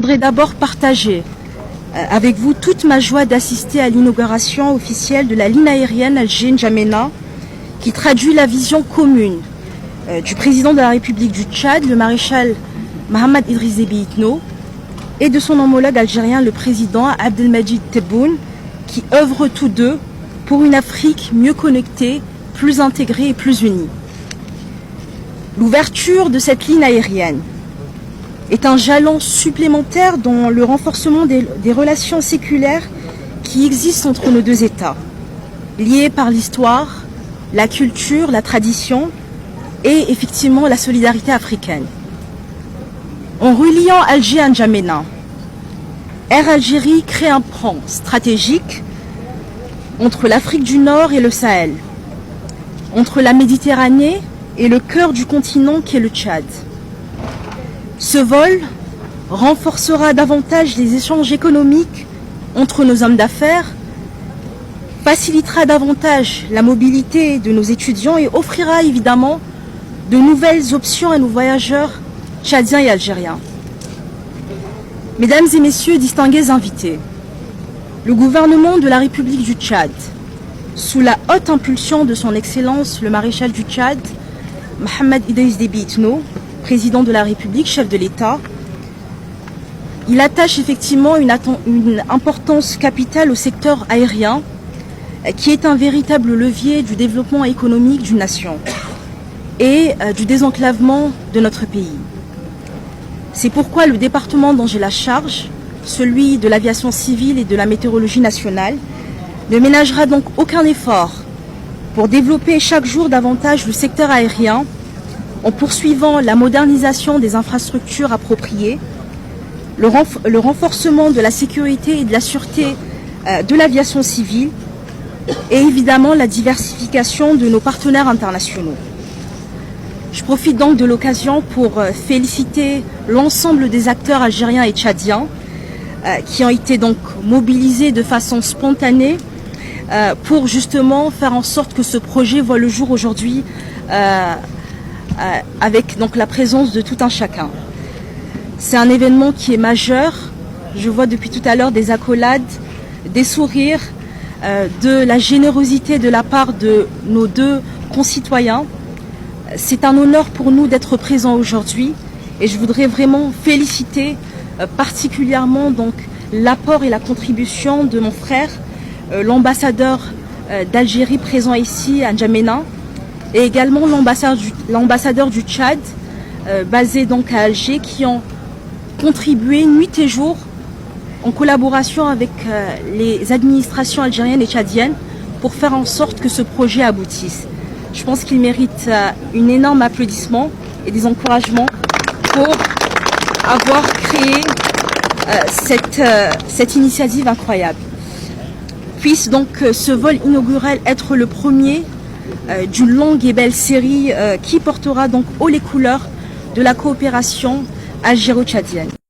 Je voudrais d'abord partager avec vous toute ma joie d'assister à l'inauguration officielle de la ligne aérienne Alger-N'Djamena qui traduit la vision commune du président de la République du Tchad, le maréchal Mohamed Idriss Déby Itno, et de son homologue algérien, le président Abdelmadjid Tebboune, qui œuvrent tous deux pour une Afrique mieux connectée, plus intégrée et plus unie. L'ouverture de cette ligne aérienne est un jalon supplémentaire dans le renforcement des relations séculaires qui existent entre nos deux États, liées par l'histoire, la culture, la tradition et effectivement la solidarité africaine. En reliant Alger à N'Djamena, Air Algérie crée un pont stratégique entre l'Afrique du Nord et le Sahel, entre la Méditerranée et le cœur du continent qui est le Tchad. Ce vol renforcera davantage les échanges économiques entre nos hommes d'affaires, facilitera davantage la mobilité de nos étudiants et offrira évidemment de nouvelles options à nos voyageurs tchadiens et algériens. Mesdames et messieurs, distingués invités, le gouvernement de la République du Tchad, sous la haute impulsion de son Excellence le maréchal du Tchad, Mohamed Idriss Déby Itno, président de la République, chef de l'État, il attache effectivement une importance capitale au secteur aérien, qui est un véritable levier du développement économique d'une nation et du désenclavement de notre pays. C'est pourquoi le département dont j'ai la charge, celui de l'aviation civile et de la météorologie nationale, ne ménagera donc aucun effort pour développer chaque jour davantage le secteur aérien en poursuivant la modernisation des infrastructures appropriées, le renforcement de la sécurité et de la sûreté de l'aviation civile et évidemment la diversification de nos partenaires internationaux. Je profite donc de l'occasion pour féliciter l'ensemble des acteurs algériens et tchadiens qui ont été donc mobilisés de façon spontanée pour justement faire en sorte que ce projet voit le jour aujourd'hui avec donc la présence de tout un chacun. C'est un événement qui est majeur. Je vois depuis tout à l'heure des accolades, des sourires, de la générosité de la part de nos deux concitoyens. C'est un honneur pour nous d'être présents aujourd'hui et je voudrais vraiment féliciter particulièrement donc l'apport et la contribution de mon frère, l'ambassadeur d'Algérie présent ici à N'Djamena, et également l'ambassadeur du Tchad, basé donc à Alger, qui ont contribué nuit et jour en collaboration avec les administrations algériennes et tchadiennes pour faire en sorte que ce projet aboutisse. Je pense qu'il mérite un énorme applaudissement et des encouragements pour avoir créé cette initiative incroyable. Puisse donc ce vol inaugural être le premier d'une longue et belle série qui portera donc haut les couleurs de la coopération algéro-tchadienne.